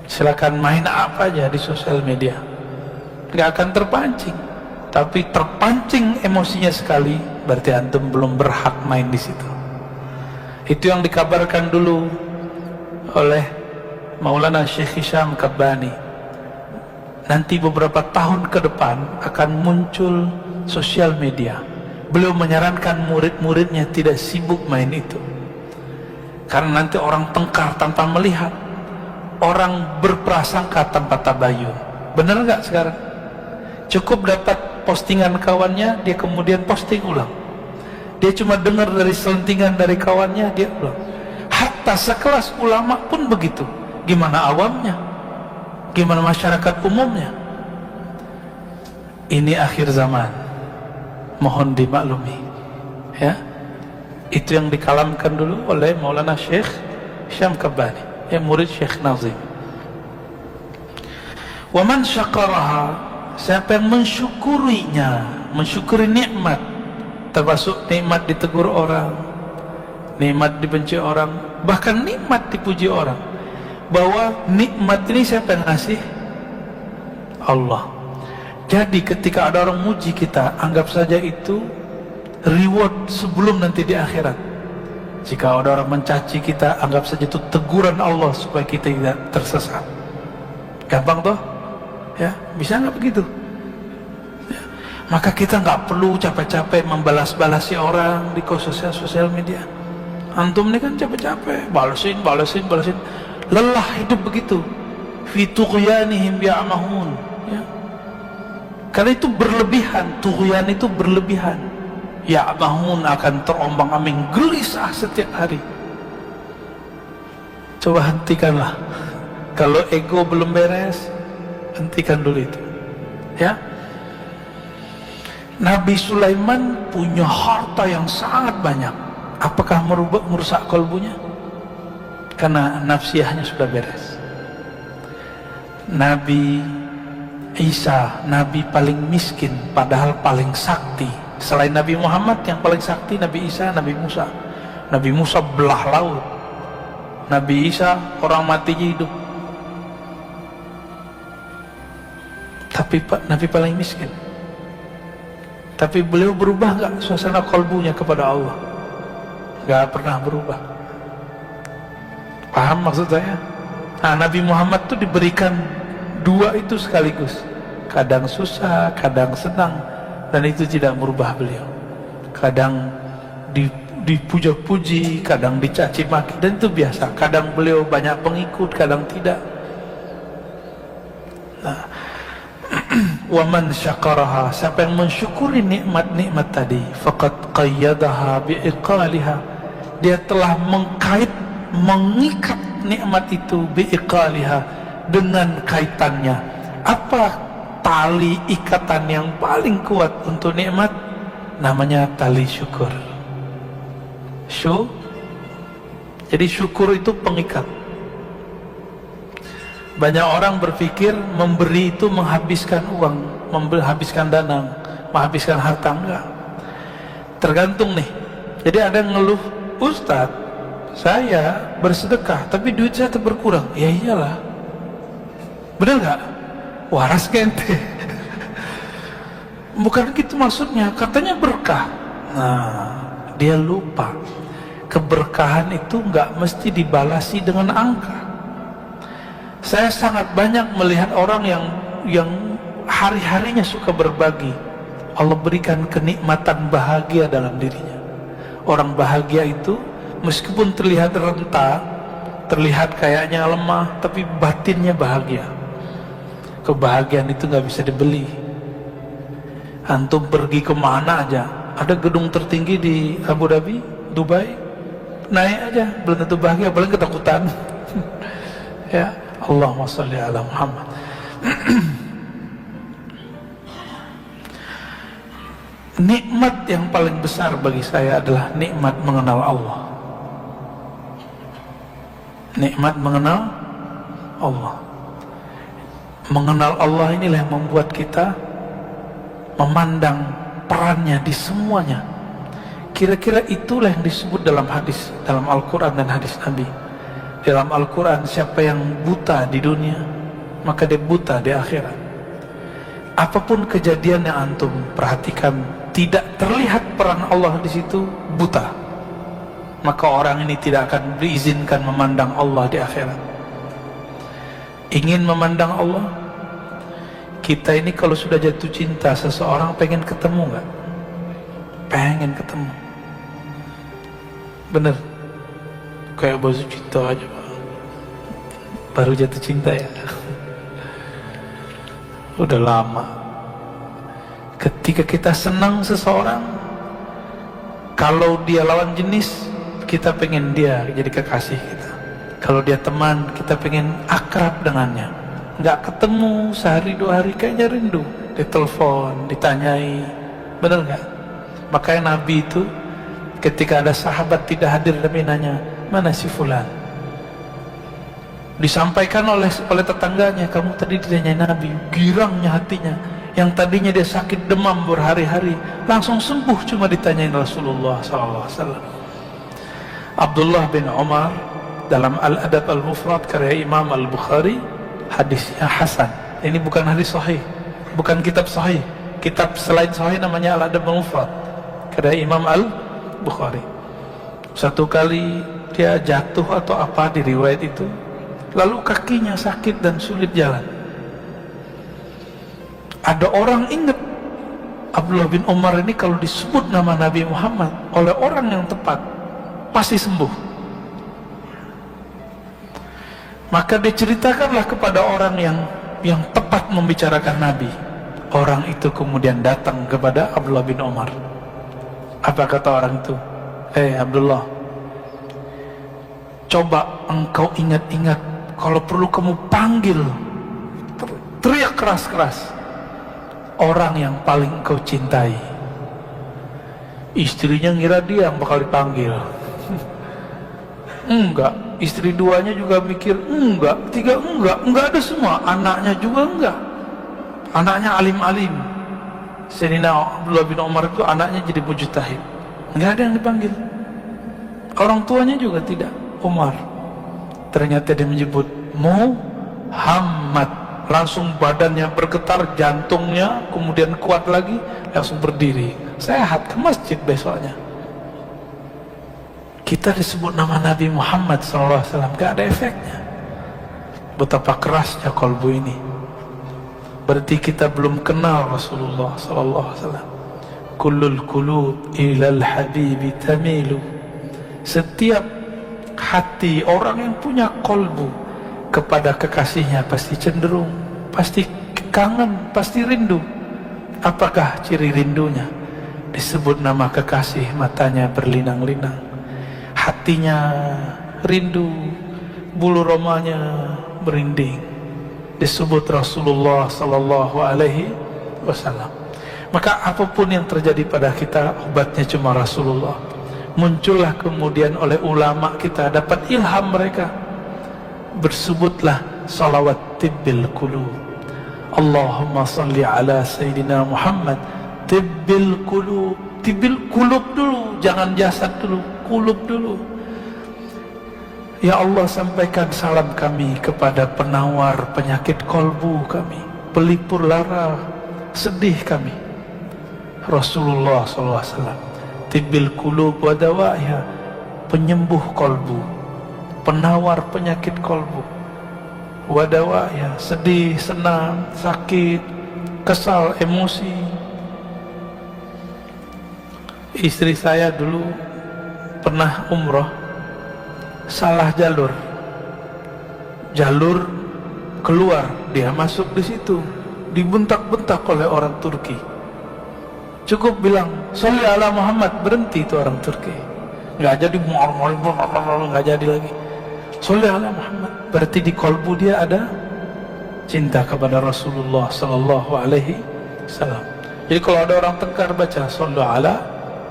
S1: Silakan main apa aja di sosial media. Nggak akan terpancing. Tapi terpancing emosinya sekali, berarti antum belum berhak main di situ. Itu yang dikabarkan dulu oleh Maulana Syekh Hisham Kabbani. Nanti beberapa tahun ke depan akan muncul sosial media. Beliau menyarankan murid-muridnya tidak sibuk main itu. Karena nanti orang tengkar tanpa melihat, orang berprasangka tanpa tabayun. Benar nggak sekarang? Cukup dapat postingan kawannya, dia kemudian posting ulang. Dia cuma dengar dari selentingan dari kawannya, dia ulang. Hatta sekelas ulama pun begitu. Gimana awamnya? Gimana masyarakat umumnya? Ini akhir zaman. Mohon dimaklumi. Ya. Itu yang dikalamkan dulu oleh Maulana Syekh Syam Kabbani, yang murid Syekh Nazim. Wa man syakaraha, siapa yang mensyukurinya, mensyukuri nikmat, termasuk nikmat ditegur orang, nikmat dibenci orang, bahkan nikmat dipuji orang. Bahwa nikmat ini siapa yang ngasih? Allah. Jadi ketika ada orang muji kita, anggap saja itu reward sebelum nanti di akhirat. Jika ada orang mencaci kita, anggap saja itu teguran Allah supaya kita tidak tersesat. Gampang toh? Ya, bisa nggak begitu? Maka kita nggak perlu capek-capek membalas-balasi orang di sosial media. Antum ini kan capek-capek, balesin. Lelah hidup begitu. Fi tughyanihim ya'mahun. Ya. Karena itu berlebihan, tughyan itu berlebihan. Ya bangun akan terombang-ambing, gelisah setiap hari. Coba hentikanlah. Kalau ego belum beres, hentikan dulu itu. Ya. Nabi Sulaiman punya harta yang sangat banyak. Apakah merusak kalbunya? Karena nafsiyahnya sudah beres. Nabi Isa, Nabi paling miskin, padahal paling sakti. Selain Nabi Muhammad, yang paling sakti Nabi Isa, Nabi Musa. Nabi Musa belah laut. Nabi Isa orang matinya hidup. Tapi Nabi paling miskin. Tapi beliau berubah gak suasana kalbunya kepada Allah? Gak pernah berubah. Paham maksud saya? Nah, Nabi Muhammad tuh diberikan dua itu sekaligus. Kadang susah, kadang senang. Dan itu tidak merubah beliau. Kadang dipuja-puji, kadang dicaci maki, dan itu biasa. Kadang beliau banyak pengikut, kadang tidak. Nah, waman syakaraha, siapa yang mensyukuri nikmat-nikmat tadi, faqad qayyadaha biiqaliha, dia telah mengikat nikmat itu biiqaliha, dengan kaitannya. Apa tali ikatan yang paling kuat untuk nikmat? Namanya tali syukur. Jadi syukur itu pengikat. Banyak orang berpikir memberi itu menghabiskan uang, menghabiskan dana, menghabiskan harta. Enggak. Tergantung nih. Jadi ada yang ngeluh, Ustadz, saya bersedekah tapi duit saya berkurang. Ya iyalah. Bener gak? Waras gente. Bukan gitu maksudnya, katanya berkah. Nah, dia lupa. Keberkahan itu nggak mesti dibalasi dengan angka. Saya sangat banyak melihat orang yang hari-harinya suka berbagi. Allah berikan kenikmatan bahagia dalam dirinya. Orang bahagia itu meskipun terlihat renta, terlihat kayaknya lemah, tapi batinnya bahagia. Kebahagiaan itu nggak bisa dibeli. Antum pergi kemana aja, ada gedung tertinggi di Abu Dhabi, Dubai, naik aja belum tentu bahagia, paling ketakutan. Ya, Allahumma sholli ala Muhammad. Nikmat yang paling besar bagi saya adalah nikmat mengenal Allah. Nikmat mengenal Allah. Mengenal Allah inilah yang membuat kita memandang perannya di semuanya. Kira-kira itulah yang disebut dalam hadis, dalam Al-Quran dan hadis Nabi. Dalam Al-Quran, siapa yang buta di dunia, maka dia buta di akhirat. Apapun kejadian yang antum perhatikan, tidak terlihat peran Allah di situ, buta. Maka orang ini tidak akan diizinkan memandang Allah di akhirat. Ingin memandang Allah? Kita ini kalau sudah jatuh cinta seseorang, pengen ketemu nggak? Pengen ketemu. Bener? Kayak baru cinta aja, baru jatuh cinta ya. Udah lama. Ketika kita senang seseorang, kalau dia lawan jenis, kita pengen dia jadi kekasih kita. Kalau dia teman, kita pengen akrab dengannya. Nggak ketemu sehari dua hari, kayaknya rindu. Ditelepon, ditanyai, bener nggak? Makanya Nabi itu ketika ada sahabat tidak hadir, Nabi nanya, mana si fulan? Disampaikan oleh tetangganya, kamu tadi ditanyai Nabi. Girangnya hatinya, yang tadinya dia sakit demam berhari-hari, langsung sembuh cuma ditanyain Rasulullah SAW. Abdullah bin Umar dalam Al-Adab Al-Mufrad karya Imam Al-Bukhari, hadisnya hasan. Ini bukan hadis sahih, bukan kitab sahih. Kitab selain sahih namanya Al-Adab Al-Mufrad karya Imam Al-Bukhari. Satu kali dia jatuh atau apa di riwayat itu, lalu kakinya sakit dan sulit jalan. Ada orang ingat Abdullah bin Umar ini kalau disebut nama Nabi Muhammad oleh orang yang tepat pasti sembuh. Maka diceritakanlah kepada orang yang tepat membicarakan Nabi. Orang itu kemudian datang kepada Abdullah bin Umar. Apa kata orang itu? Abdullah, coba engkau ingat-ingat, kalau perlu kamu panggil, teriak keras-keras orang yang paling engkau cintai. Istrinya ngira dia yang bakal dipanggil. Enggak. Istri duanya juga mikir enggak. Tiga enggak ada semua. Anaknya juga enggak. Anaknya alim-alim. Sayyidina Abdullah bin Umar itu anaknya jadi mujtahid. Enggak ada yang dipanggil. Orang tuanya juga tidak. Umar. Ternyata dia menyebut Muhammad. Langsung badannya bergetar, jantungnya kemudian kuat lagi, langsung berdiri, sehat, ke masjid besoknya. Kita disebut nama Nabi Muhammad SAW, gak ada efeknya. Betapa kerasnya kalbu ini. Berarti kita belum kenal Rasulullah SAW. Kullul qulub ilal habibi tamilu. Setiap hati orang yang punya kalbu kepada kekasihnya pasti cenderung, pasti kangen, pasti rindu. Apakah ciri rindunya? Disebut nama kekasih, matanya berlinang-linang, hatinya rindu, bulu romanya merinding. Disebut Rasulullah Sallallahu Alaihi Wasallam. Maka apapun yang terjadi pada kita, obatnya cuma Rasulullah. Muncullah kemudian oleh ulama kita, dapat ilham mereka, bersebutlah salawat tibbil qulub. Allahumma salli ala Sayyidina Muhammad. Tibbil qulub. Tibbil qulub dulu, jangan jasad dulu, qulub dulu. Ya Allah, sampaikan salam kami kepada penawar penyakit kolbu kami, pelipur lara sedih kami, Rasulullah SAW. Tibbil qulub wa dawaiha, penyembuh kolbu, penawar penyakit kolbu. Wadawa ya, sedih, senang, sakit, kesal, emosi. Istri saya dulu pernah umroh, salah jalur keluar, dia masuk di situ, dibentak-bentak oleh orang Turki. Cukup bilang sholli ala Muhammad, berhenti itu orang Turki. Nggak jadi, nggak jadi lagi. Sholli ala Muhammad, berarti di kalbu dia ada cinta kepada Rasulullah Sallallahu Alaihi Wasallam. Jadi kalau ada orang tengkar, baca sholli ala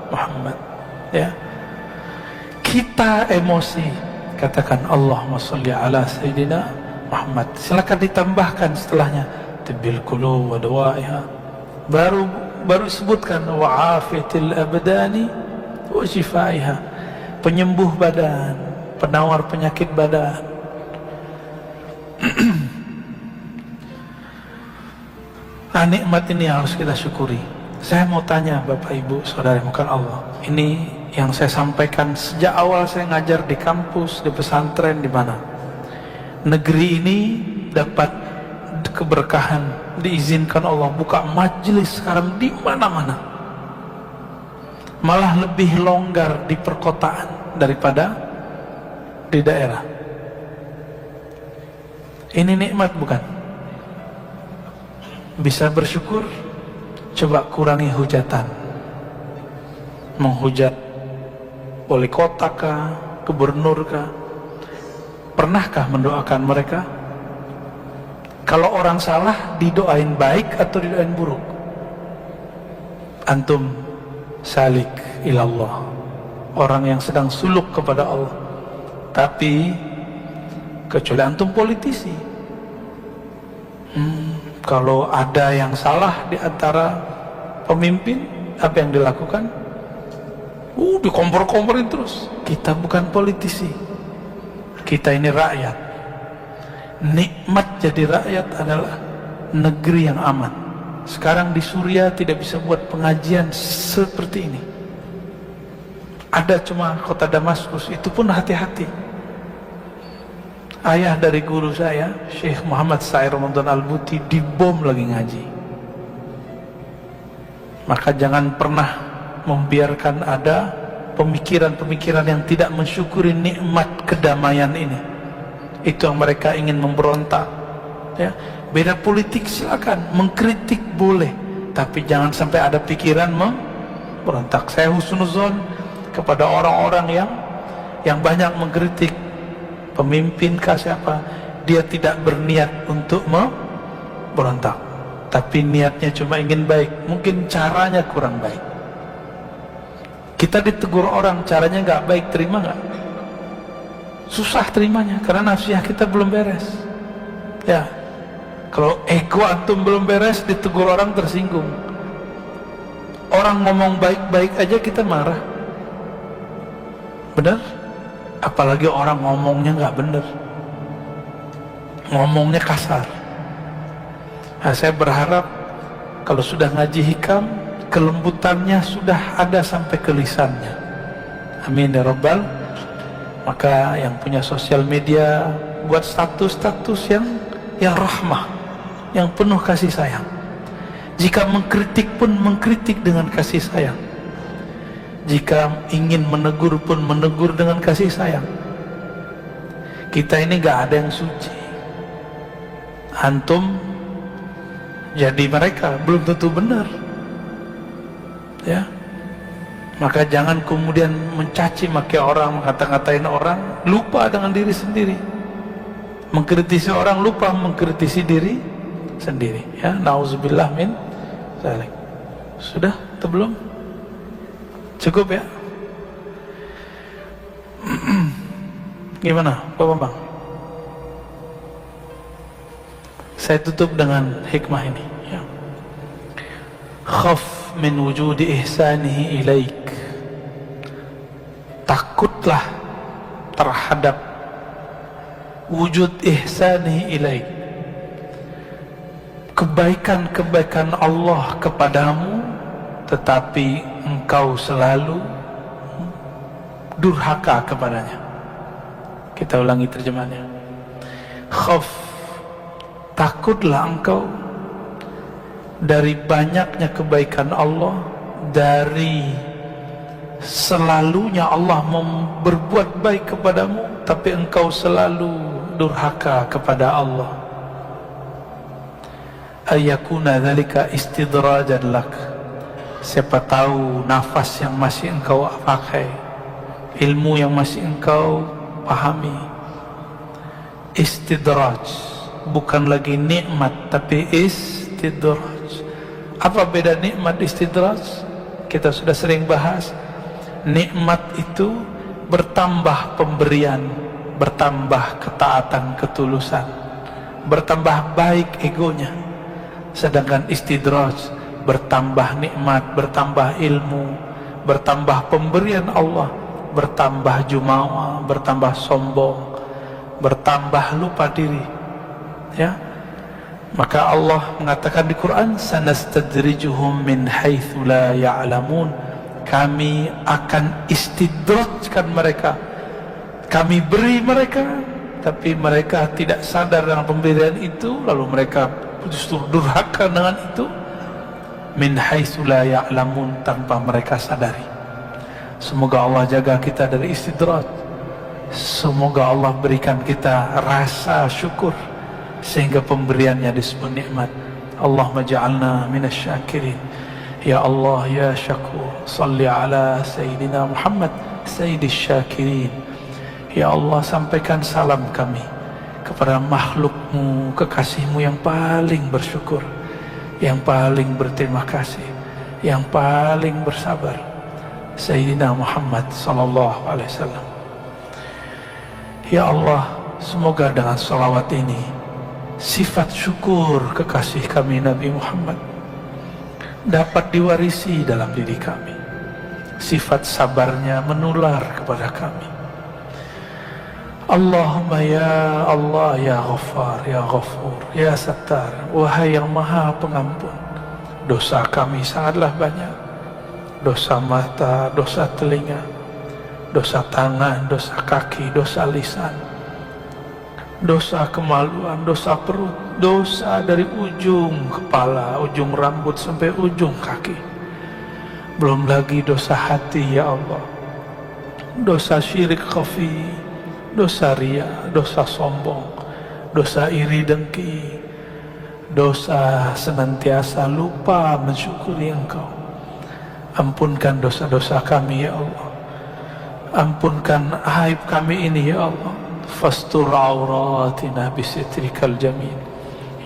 S1: Muhammad, ya. Kita emosi, katakan Allahumma sholli ala Sayyidina Muhammad. Silakan ditambahkan setelahnya tibbil qulub wa dawaiha. Baru sebutkan wa afiyatil abdani wa shifaiha, penyembuh badan, penawar penyakit badan. Nah, nikmat ini harus kita syukuri. Saya mau tanya Bapak Ibu Saudara bukan Allah, ini yang saya sampaikan sejak awal saya ngajar di kampus, di pesantren, di mana negeri ini dapat keberkahan, diizinkan Allah buka majelis sekarang di mana-mana, malah lebih longgar di perkotaan daripada di daerah. Ini nikmat bukan? Bisa bersyukur. Coba kurangi hujatan, menghujat wali kota kah, gubernur kah. Pernahkah mendoakan mereka? Kalau orang salah, didoain baik atau didoain buruk? Antum salik ilallah, orang yang sedang suluk kepada Allah. Tapi kecuali antum politisi, kalau ada yang salah di antara pemimpin, apa yang dilakukan? Dikompor-komporin terus. Kita bukan politisi, kita ini rakyat. Nikmat jadi rakyat adalah negeri yang aman. Sekarang di Suriah tidak bisa buat pengajian seperti ini. Ada cuma kota Damaskus, itu pun hati-hati. Ayah dari guru saya, Syekh Muhammad Sair Ramadan Al-Buti, dibom lagi ngaji. Maka jangan pernah membiarkan ada pemikiran-pemikiran yang tidak mensyukuri nikmat kedamaian ini. Itu yang mereka ingin memberontak, ya. Beda politik silakan, mengkritik boleh, tapi jangan sampai ada pikiran memberontak. Saya husnuzon kepada orang-orang yang banyak mengkritik pemimpin kah siapa, dia tidak berniat untuk memberontak, tapi niatnya cuma ingin baik, mungkin caranya kurang baik. Kita ditegur orang caranya nggak baik, terima nggak? Susah terimanya karena nafsiyah kita belum beres. Ya, kalau ego antum belum beres, ditegur orang tersinggung. Orang ngomong baik-baik aja kita marah, benar? Apalagi orang ngomongnya nggak benar, ngomongnya kasar. Nah, saya berharap kalau sudah ngaji hikam, kelembutannya sudah ada sampai ke lisannya. Amin ya Rabbal. Maka yang punya sosial media, buat status-status yang rahmah, yang penuh kasih sayang. Jika mengkritik pun mengkritik dengan kasih sayang. Jika ingin menegur pun menegur dengan kasih sayang. Kita ini gak ada yang suci. Antum jadi mereka belum tentu benar. Ya, maka jangan kemudian mencaci maki orang, mengata-ngatain orang, lupa dengan diri sendiri. Mengkritisi orang, lupa mengkritisi diri sendiri. Ya, nauzubillah min dzalik. Sudah atau belum? Cukup ya? Gimana Pak Bambang? Saya tutup dengan hikmah ini ya. Khaf min wujudi ihsanihi ilaik. Takutlah terhadap wujud ihsanihi ilaik, kebaikan-kebaikan Allah kepadamu, tetapi engkau selalu durhaka kepadanya. Kita ulangi terjemahannya. Khaf, takutlah engkau dari banyaknya kebaikan Allah, dari selalunya Allah berbuat baik kepadamu, tapi engkau selalu durhaka kepada Allah. Ayakuna dzalika istidrajan lak. Siapa tahu nafas yang masih engkau pakai, ilmu yang masih engkau pahami, istidraj, bukan lagi nikmat tapi istidraj. Apa beda nikmat istidraj? Kita sudah sering bahas. Nikmat itu bertambah pemberian, bertambah ketaatan, ketulusan, bertambah baik egonya. Sedangkan istidraj, bertambah nikmat, bertambah ilmu, bertambah pemberian Allah, bertambah jumawa, bertambah sombong, bertambah lupa diri. Ya, maka Allah mengatakan di Quran, sanastadrijuhum min haitsu la ya'lamun. Kami akan istidrajkan mereka, kami beri mereka, tapi mereka tidak sadar dengan pemberian itu, lalu mereka justru durhaka dengan itu. Min haitsu la ya'lamun, tanpa mereka sadari. Semoga Allah jaga kita dari istidraj. Semoga Allah berikan kita rasa syukur sehingga pemberiannya disebut nikmat. Allahumma ja'alna minasyakirin. Ya Allah ya Syakur, salli ala Sayyidina Muhammad Sayyidis Syakirin. Ya Allah, sampaikan salam kami kepada makhlukmu, kekasihmu yang paling bersyukur, yang paling berterima kasih, yang paling bersabar, Sayyidina Muhammad sallallahu alaihi wasallam. Ya Allah, semoga dengan salawat ini sifat syukur kekasih kami Nabi Muhammad dapat diwarisi dalam diri kami. Sifat sabarnya menular kepada kami. Allahumma ya Allah ya Ghaffar ya Ghafur ya Sattar, wahai yang maha pengampun, dosa kami sangatlah banyak. Dosa mata, dosa telinga, dosa tangan, dosa kaki, dosa lisan, dosa kemaluan, dosa perut, dosa dari ujung kepala, ujung rambut sampai ujung kaki. Belum lagi dosa hati ya Allah, dosa syirik khafi, dosa ria, dosa sombong, dosa iri dengki, dosa senantiasa lupa mensyukuri Engkau. Ampunkan dosa-dosa kami ya Allah, ampunkan aib kami ini ya Allah. Fastur auratina bisitrikal jamil.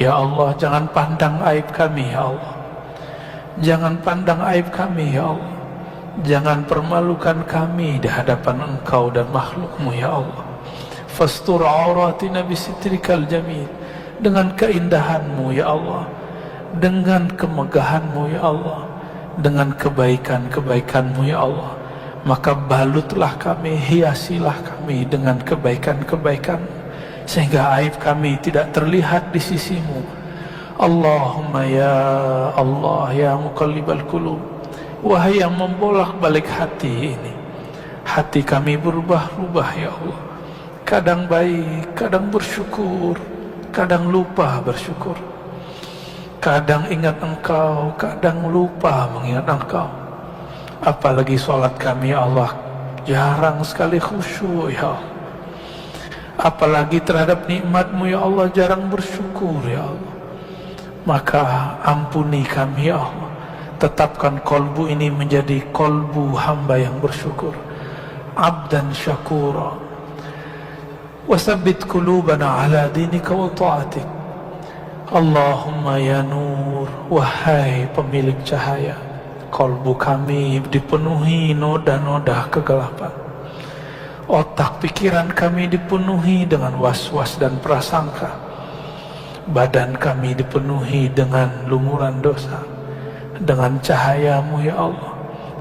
S1: Ya Allah, jangan pandang aib kami ya Allah, jangan pandang aib kami ya Allah, jangan permalukan kami di hadapan Engkau dan makhlukmu ya Allah. Fastur auratina bisitrikal jamil. Dengan keindahanmu ya Allah, dengan kemegahanmu ya Allah, dengan kebaikan-kebaikanmu ya Allah, maka balutlah kami, hiasilah kami dengan kebaikan-kebaikan, sehingga aib kami tidak terlihat di sisimu. Allahumma ya Allah ya muqallibal qulub, wahai yang membolak-balik hati ini, hati kami berubah-ubah ya Allah, kadang baik, kadang bersyukur, kadang lupa bersyukur, kadang ingat Engkau, kadang lupa mengingat Engkau. Apalagi sholat kami ya Allah, jarang sekali khusyuk ya Allah. Apalagi terhadap nikmat-Mu ya Allah, jarang bersyukur ya Allah. Maka ampuni kami ya Allah, tetapkan kolbu ini menjadi kolbu hamba yang bersyukur, abdan syakura. Wasabbit qulubana ala dinika wa ta'atik. Allahumma ya nur, wahai pemilik cahaya, kolbu kami dipenuhi noda-noda kegelapan, otak pikiran kami dipenuhi dengan was-was dan prasangka, badan kami dipenuhi dengan lumuran dosa. Dengan cahayamu ya Allah,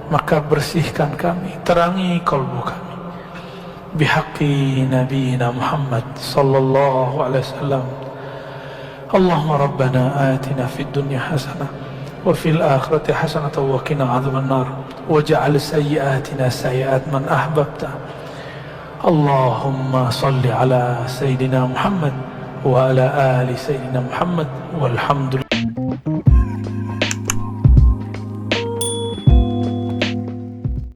S1: maka bersihkan kami, terangi kolbu kami bihaqqi nabiyina Muhammad sallallahu alaihi wasallam. Allahumma rabbana atina fid dunya hasanah wa fil akhirati hasanah wa qina adzaban nar waj'al sayyi'atina sayyi'at man ahbabta. Allahumma salli ala sayyidina Muhammad wa ala ali sayyidina Muhammad walhamdulillah.